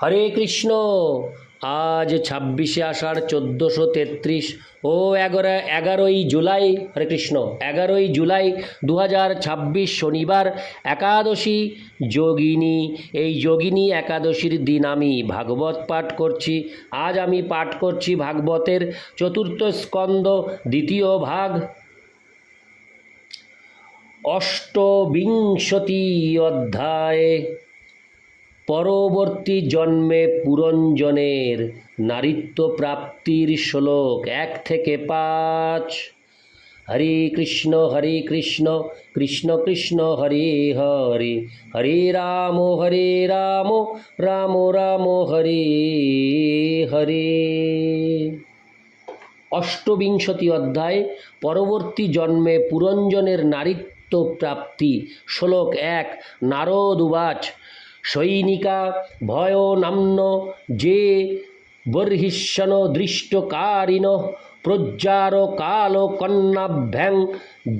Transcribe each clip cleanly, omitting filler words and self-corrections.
হরে কৃষ্ণ। আজ 26শে আষাঢ় 1433 ও 11ই জুলাই। হরে কৃষ্ণ। 11ই জুলাই 2026 শনিবার, একাদশী যোগিনী। এই যোগিনী একাদশীর দিন আমি ভাগবত পাঠ করছি। আজ আমি পাঠ করছি ভাগবতের চতুর্থ স্কন্দ, দ্বিতীয় ভাগ, অষ্টবিংশতি অধ্যায়। পরবর্তী জন্মে পুরঞ্জনের নারীত্ব প্রাপ্তির শ্লোক 1 থেকে 5। হরে কৃষ্ণ কৃষ্ণ কৃষ্ণ হরে হরে, হরে রাম রাম রাম হরে হরে। অষ্টবিংশতি অধ্যায়, পরবর্তী জন্মে পুরঞ্জনের নারীত্ব প্রাপ্তি। শ্লোক 1। নারদ উবাচ, সৈনিকা ভয় নাম্ন যে বর্হিষ্যন দৃষ্টকারিণ প্রজ্জার কাল কন্যাভ্যাং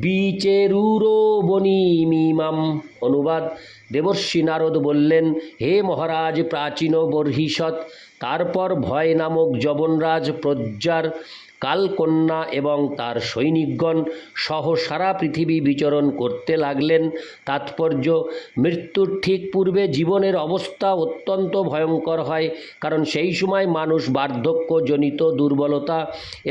বিচেরুরো বনিমিমাম। অনুবাদ: দেবর্ষি নারদ বললেন, হে মহারাজ প্রাচীন বর্হিষ্যৎ। তারপর ভয় নামক যবনরাজ প্রজ্জার কালকন্যা এবং তার সৈনিকগণ সহ সারা পৃথিবী বিচরণ করতে লাগলেন। তাৎপর্য: মৃত্যুর ঠিক পূর্বে জীবনের অবস্থা অত্যন্ত ভয়ঙ্কর হয়, কারণ সেই সময় মানুষ বার্ধক্যজনিত দুর্বলতা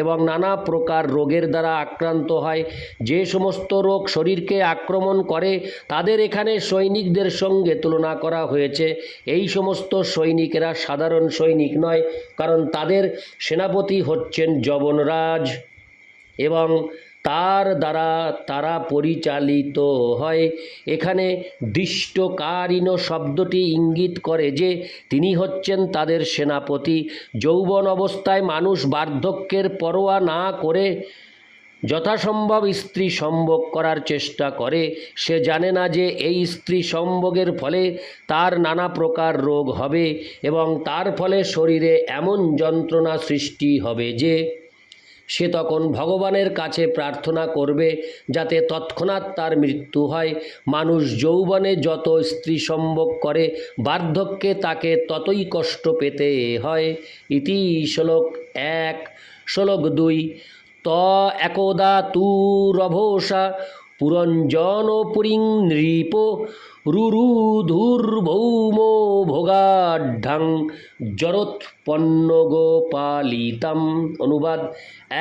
এবং নানা প্রকার রোগের দ্বারা আক্রান্ত হয়। যে সমস্ত রোগ শরীরকে আক্রমণ করে তাদের এখানে সৈনিকদের সঙ্গে তুলনা করা হয়েছে। এই সমস্ত সৈনিকেরা সাধারণ সৈনিক নয়, কারণ তাদের সেনাপতি হচ্ছেন যবনরাজ এবং তার দ্বারা তারা পরিচালিত হয়। এখানে দৃষ্টকারিণ শব্দটি ইঙ্গিত করে যে তিনি হচ্ছেন তাদের সেনাপতি। যৌবন অবস্থায় মানুষ বার্ধক্যের পরোয়া না করে যথাসম্ভব স্ত্রী সম্ভোগ করার চেষ্টা করে। সে জানে না যে এই স্ত্রী সম্ভোগের ফলে তার নানা প্রকার রোগ হবে এবং তার ফলে শরীরে এমন যন্ত্রণা সৃষ্টি হবে যে সে তখন ভগবানের কাছে প্রার্থনা করবে যাতে তৎক্ষণাৎ তার মৃত্যু হয়। মানুষ যৌবনে যত স্ত্রী সম্ভোগ করে, বার্ধক্যে তাকে ততই কষ্ট পেতে হয়। ইতি শ্লোক 1। শ্লোক 2। ত একদা তু রভোষা পুরঞ্জন পুরীং নৃপ রুরুধুর্ভৌমো ভোগাঢ্যাং জরোৎপন্ন গোপালিতাম। অনুবাদ: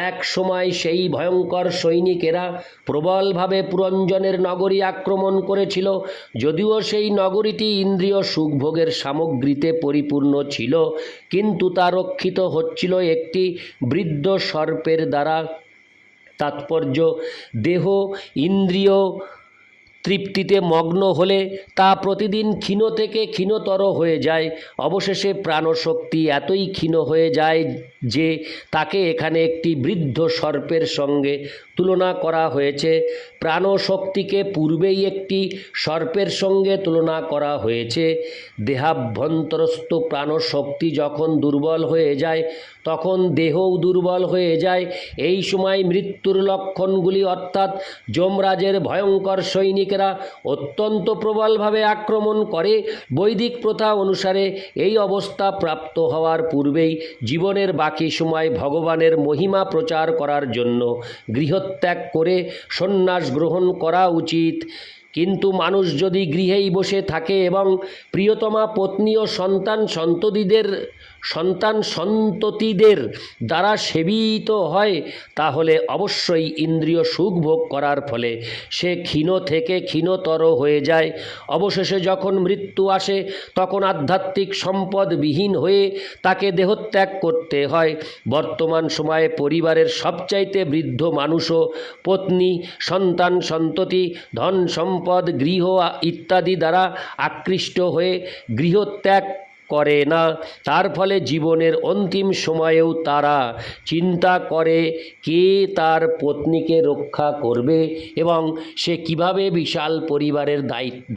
এক সময় সেই ভয়ঙ্কর সৈনিকেরা প্রবলভাবে পুরঞ্জনের নগরী আক্রমণ করেছিল। যদিও সেই নগরীটি ইন্দ্রিয় সুখভোগের সামগ্রীতে পরিপূর্ণ ছিল, কিন্তু তা রক্ষিত হচ্ছিল একটি বৃদ্ধ সর্পের দ্বারা। তাৎপর্য: দেহ ইন্দ্রিয় তৃপ্তিতে মগ্ন হলে তা প্রতিদিন ক্ষীণ থেকে ক্ষীণতর হয়ে যায়। অবশেষে প্রাণশক্তি এতই ক্ষীণ হয়ে যায় যে তাকে এখানে একটি বৃদ্ধ সর্পের সঙ্গে তুলনা করা হয়েছে। প্রাণশক্তিকে পূর্বেই একটি সর্পের সঙ্গে তুলনা করা হয়েছে। দেহাভ্যন্তরস্থ প্রাণশক্তি যখন দুর্বল হয়ে যায় তখন দেহও দুর্বল হয়ে যায়। এই সময় মৃত্যুর লক্ষণগুলি অর্থাৎ যমরাজের ভয়ঙ্কর সৈনিকেরা অত্যন্ত প্রবলভাবে আক্রমণ করে। বৈদিক প্রথা অনুসারে এই অবস্থা প্রাপ্ত হওয়ার পূর্বেই জীবনের বাকি সময় ভগবানের মহিমা প্রচার করার জন্য গৃহত্যাগ করে সন্ন্যাস গ্রহণ করা উচিত। কিন্তু মানুষ যদি গৃহেই বসে থাকে এবং প্রিয়তমা পত্নী ও সন্তান সন্ততিদের দ্বারা সেবিত হয়, তাহলে অবশ্যই ইন্দ্রিয় সুখ ভোগ করার ফলে সে ক্ষীণ থেকে ক্ষীণতর হয়ে যায়। অবশেষে যখন মৃত্যু আসে তখন আধ্যাত্মিক সম্পদ বিহীন হয়ে তাকে দেহত্যাগ করতে হয়। বর্তমান সময়ে পরিবারের সবচাইতে বৃদ্ধ মানুষও পত্নী, সন্তান সন্ততি, ধন সম্পদ, গৃহ ইত্যাদি দ্বারা আকৃষ্ট হয়ে গৃহত্যাগ করে না। তার ফলে জীবনের অন্তিম সময়েও তারা চিন্তা করে কে তার পত্নীকে রক্ষা করবে এবং সে কিভাবে বিশাল পরিবারের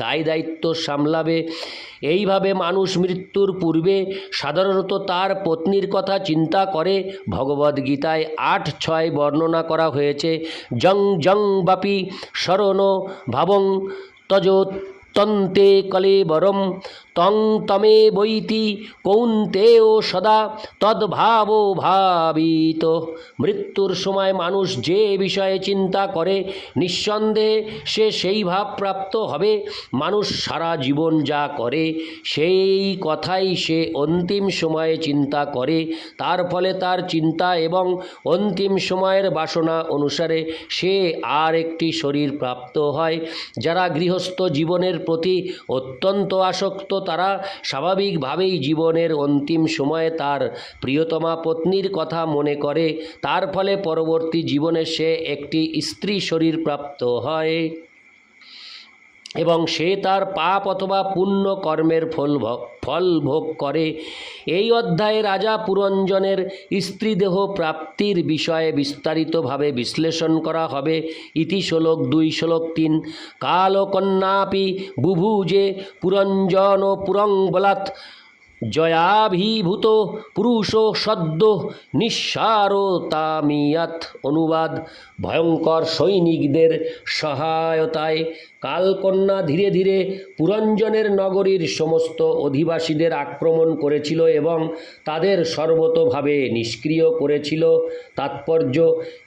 দায় দায়িত্ব সামলাবে। এইভাবে মানুষ মৃত্যুর পূর্বে সাধারণত তার পত্নীর কথা চিন্তা করে। ভগবদ্গীতায় 8:6 বর্ণনা করা হয়েছে, জং জং বাপি শরণ ভাবং তজোত্তন্তে কলেবরম তং তমে বৈতি কৌন্তেয় সদা তদ্ভাব ভাবিত। মৃত্যুর সময় মানুষ যে বিষয়ে চিন্তা করে নিঃসন্দেহে সে সেই ভাব প্রাপ্ত হবে। মানুষ সারা জীবন যা করে সেই কথাই সে অন্তিম সময়ে চিন্তা করে। তার ফলে তার চিন্তা এবং অন্তিম সময়ের বাসনা অনুসারে সে আর একটি শরীর প্রাপ্ত হয়। যারা গৃহস্থ জীবনের প্রতি অত্যন্ত আসক্ত তারা স্বাভাবিকভাবেই জীবনের অন্তিম সময়ে তার প্রিয়তমা পত্নীর কথা মনে করে। তার ফলে পরবর্তী জীবনে সে একটি স্ত্রী শরীর প্রাপ্ত হয় এবং সে তার পাপ অথবা পুণ্য কর্মের ফল ভোগ করে। এই অধ্যায়ে রাজা পুরঞ্জনের স্ত্রীদেহ প্রাপ্তির বিষয়ে বিস্তারিতভাবে বিশ্লেষণ করা হবে। ইতি শ্লোক 2 শ্লোক 3 কালকন্যাপি বুভুজে পুরঞ্জন পুরং বলাৎ জয়াভিভূত পুরুষ সদ্য নিঃসারতামিয়াত। অনুবাদ: ভয়ঙ্কর সৈনিকদের সহায়তায় কালকন্যা ধীরে ধীরে পুরঞ্জনের নগরীর সমস্ত অধিবাসীদের আক্রমণ করেছিল এবং তাদের সর্বতোভাবে নিষ্ক্রিয় করেছিল। তাৎপর্য: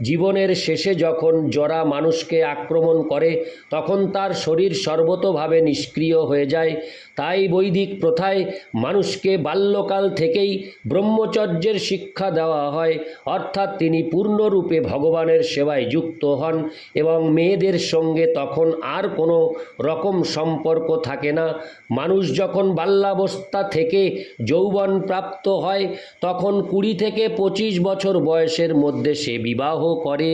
জীবনের শেষে যখন জরা মানুষকে আক্রমণ করে তখন তার শরীর সর্বতোভাবে নিষ্ক্রিয় হয়ে যায়। তাই বৈদিক প্রথায় মানুষকে বাল্যকাল থেকেই ব্রহ্মচর্যের শিক্ষা দেওয়া হয়, অর্থাৎ তিনি পূর্ণরূপে ভগবানের সেবায় যুক্ত হন এবং মেয়েদের সঙ্গে তখন আর কোনো রকম সম্পর্ক থাকে না। মানুষ যখন বাল্যাবস্থা থেকে যৌবন প্রাপ্ত হয় তখন 20 থেকে 25 বছর বয়সের মধ্যে সে বিবাহ করে।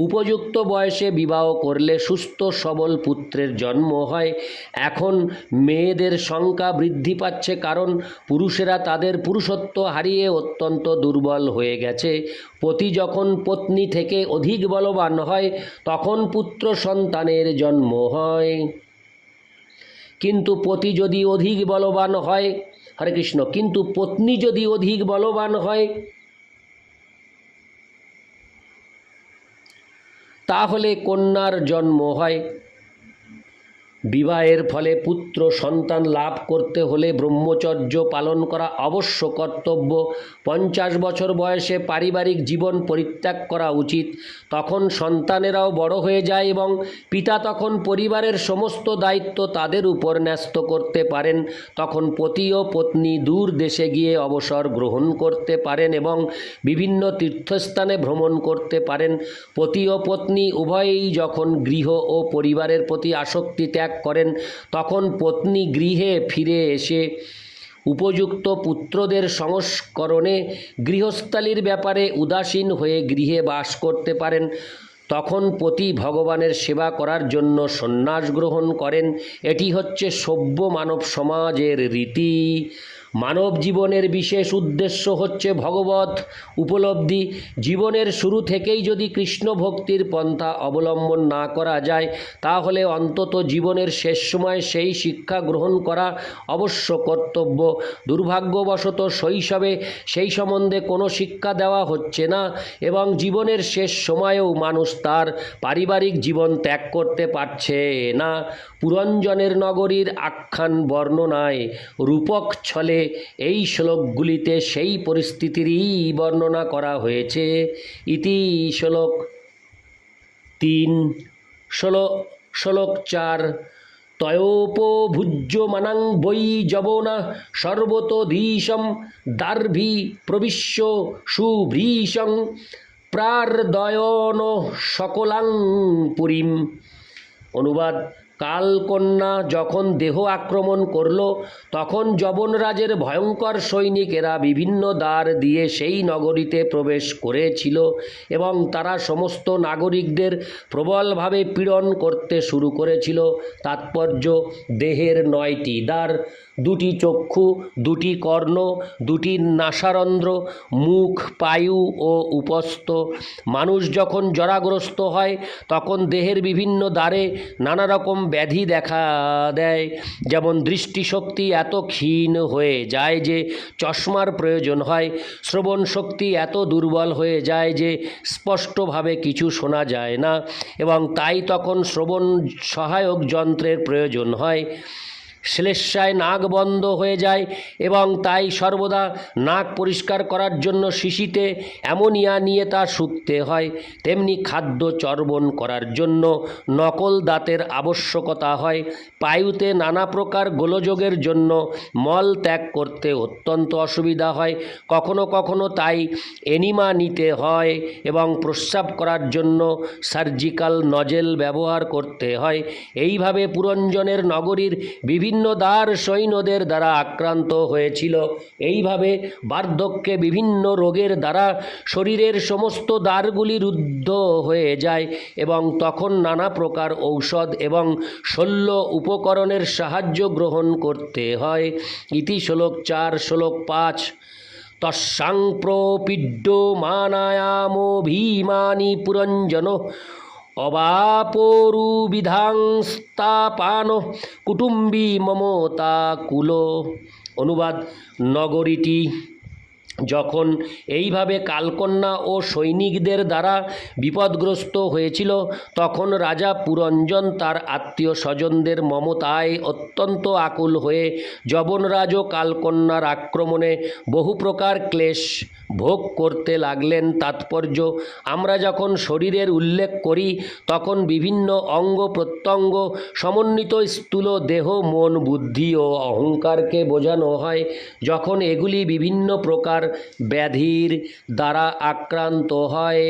উপযুক্ত বয়সে বিবাহ করলে সুস্থ সবল পুত্রের জন্ম হয়। এখন মেয়েদের সংখ্যা বৃদ্ধি পাচ্ছে কারণ পুরুষেরা তাদের পুরুষত্ব হারিয়ে অত্যন্ত দুর্বল হয়ে গেছে। পতি যখন পত্নী থেকে অধিক বলবান হয় তখন পুত্র সন্তানের জন্ম হয়। কিন্তু পতি যদি অধিক বলবান হয়, হরে কৃষ্ণ, কিন্তু পত্নী যদি অধিক বলবান হয় তাহলে কন্যার জন্ম হয়। বিবাহের ফলে পুত্র সন্তান লাভ করতে হলে ব্রহ্মচর্য পালন করা অবশ্য কর্তব্য। 50 বছর বয়সে পারিবারিক জীবন পরিত্যাগ করা উচিত। তখন সন্তানেরাও বড় হয়ে যায় এবং পিতা তখন পরিবারের সমস্ত দায়িত্ব তাদের উপর ন্যস্ত করতে পারেন। তখন পতি ও পত্নী দূর দেশে গিয়ে অবসর গ্রহণ করতে পারেন এবং বিভিন্ন তীর্থস্থানে ভ্রমণ করতে পারেন। পতি ও পত্নী উভয়েই যখন গৃহ ও পরিবারের প্রতি আসক্তি ত্যাগ করেন তখন পত্নী গৃহে ফিরে এসে উপযুক্ত পুত্রদের সংস্করণে গৃহস্থালির ব্যাপারে উদাসীন হয়ে গৃহে বাস করতে পারেন। তখন পতি ভগবানের সেবা করার জন্য সন্ন্যাস গ্রহণ করেন। এটি হচ্ছে সভ্য মানব সমাজের রীতি। মানব জীবনের বিশেষ উদ্দেশ্য হচ্ছে ভগবত উপলব্ধি। জীবনের শুরু থেকেই যদি কৃষ্ণ ভক্তির পন্থা অবলম্বন না করা যায় তাহলে অন্তত জীবনের শেষ সময়ে সেই শিক্ষা গ্রহণ করা অবশ্য কর্তব্য। দুর্ভাগ্যবশত শৈশবে সেই সম্বন্ধে কোনো শিক্ষা দেওয়া হচ্ছে না এবং জীবনের শেষ সময়েও মানুষ তার পারিবারিক জীবন ত্যাগ করতে পারছে না। পুরঞ্জনের নগরীর আখ্যান বর্ণনায় রূপক ছলে এই শ্লোকগুলিতে সেই পরিস্থিতিরই বর্ণনা করা হয়েছে। ইতি শ্লোক 3 শ্লোক 4 তয়োপভুজ্যমানাং বৈ যবনা সর্বতোদীশং দার্ভি প্রবিশ্য সুভৃশং প্রার্দয়ন সকলাং পুরীম। অনুবাদ: কালকন্যা যখন দেহ আক্রমণ করল তখন যবনরাজের ভয়ঙ্কর সৈনিকেরা বিভিন্ন দ্বার দিয়ে সেই নগরীতে প্রবেশ করেছিল এবং তারা সমস্ত নাগরিকদের প্রবলভাবে পীড়ন করতে শুরু করেছিল। তাৎপর্য: দেহের 9টি দ্বার, 2টি চক্ষু, 2টি কর্ণ, 2টি নাসারন্ধ্র, মুখ, পায়ু ও উপস্থ। মানুষ যখন জরাগ্রস্ত হয় তখন দেহের বিভিন্ন দ্বারে নানা রকম ব্যাধি দেখা দেয়। যেমন দৃষ্টিশক্তি এত ক্ষীণ হয়ে যায় যে চশমার প্রয়োজন হয়, শ্রবণ শক্তি এত দুর্বল হয়ে যায় যে স্পষ্টভাবে কিছু শোনা যায় না এবং তাই তখন শ্রবণ সহায়ক যন্ত্রের প্রয়োজন হয়। শ্লেষ্মায় নাক বন্ধ হয়ে যায় এবং তাই সর্বদা নাক পরিষ্কার করার জন্য শিশিতে অ্যামোনিয়া নিয়ে তা শুকতে হয়। তেমনি খাদ্য চর্বণ করার জন্য নকল দাঁতের আবশ্যকতা হয়। পায়ুতে নানা প্রকার গোলযোগের জন্য মল ত্যাগ করতে অত্যন্ত অসুবিধা হয়। কখনো কখনো তাই এনিমা নিতে হয় এবং প্রস্রাব করার জন্য সার্জিক্যাল নজেল ব্যবহার করতে হয়। এইভাবে পুরঞ্জনের নগরীর বিভিন্ন দ্বার সৈন্যদের দ্বারা আক্রান্ত হয়েছিল। এইভাবে বার্ধক্যে বিভিন্ন রোগের দ্বারা শরীরের সমস্ত দ্বারগুলি রুদ্ধ হয়ে যায় এবং তখন নানা প্রকার ঔষধ এবং শল্য উপকরণের সাহায্য গ্রহণ করতে হয়। ইতি শ্লোক 4 শ্লোক 5 তস্যাং প্রপীড্যমানায়ামো ভীমানি পুরঞ্জন অবাপরুবিধাংস্তাপান কুটুম্বী মমতা কুল। অনুবাদ: নগরীটি যখন এইভাবে কালকন্যা ও সৈনিকদের দ্বারা বিপদগ্রস্ত হয়েছিল তখন রাজা পুরঞ্জন তার আত্মীয় স্বজনদের মমতায় অত্যন্ত আকুল হয়ে যবনরাজ ও কালকন্যার আক্রমণে বহু প্রকার ক্লেশ ভোগ করতে লাগলেন। তাৎপর্য: আমরা যখন শরীরের উল্লেখ করি তখন বিভিন্ন অঙ্গ প্রত্যঙ্গ সমন্বিত স্থূল দেহ, মন, বুদ্ধি ও অহংকারকে বোঝানো হয়। যখন এগুলি বিভিন্ন প্রকার ব্যাধির দ্বারা আক্রান্ত হয়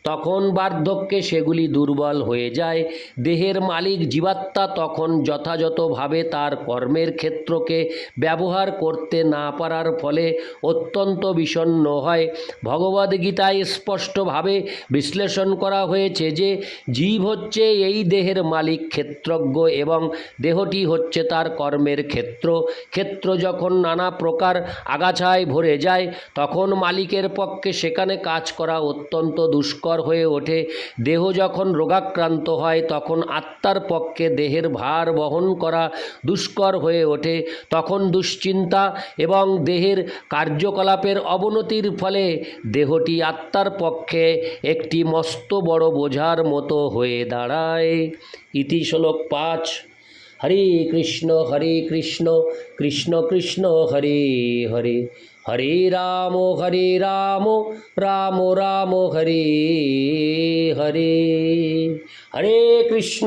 তখন বার্ধক্যে সেগুলি দুর্বল হয়ে যায়। দেহের মালিক জীবাত্মা তখন যথাযথভাবে তার কর্মের ক্ষেত্রকে ব্যবহার করতে না পারার ফলে অত্যন্ত বিষণ্ণ হয়। ভগবদ্গীতায় স্পষ্টভাবে বিশ্লেষণ করা হয়েছে যে জীব হচ্ছে এই দেহের মালিক, ক্ষেত্রজ্ঞ, এবং দেহটি হচ্ছে তার কর্মের ক্ষেত্র। ক্ষেত্র যখন নানা প্রকার আগাছায় ভরে যায় তখন মালিকের পক্ষে সেখানে কাজ করা অত্যন্ত দুষ্কর হয়ে ওঠে। দেহ যখন রোগাক্রান্ত হয় তখন আত্মার পক্ষে দেহের ভার বহন করা দুষ্কর হয়ে ওঠে। তখন দুশ্চিন্তা এবং দেহের কার্যকলাপের অবনতির ফলে দেহটি আত্মার পক্ষে একটি মস্ত বড় বোঝার মতো হয়ে দাঁড়ায়। ইতি শ্লোক 5 হরে কৃষ্ণ কৃষ্ণ কৃষ্ণ হরে হরে, হরে রাম রাম রাম হরে হরে, হরে কৃষ্ণ।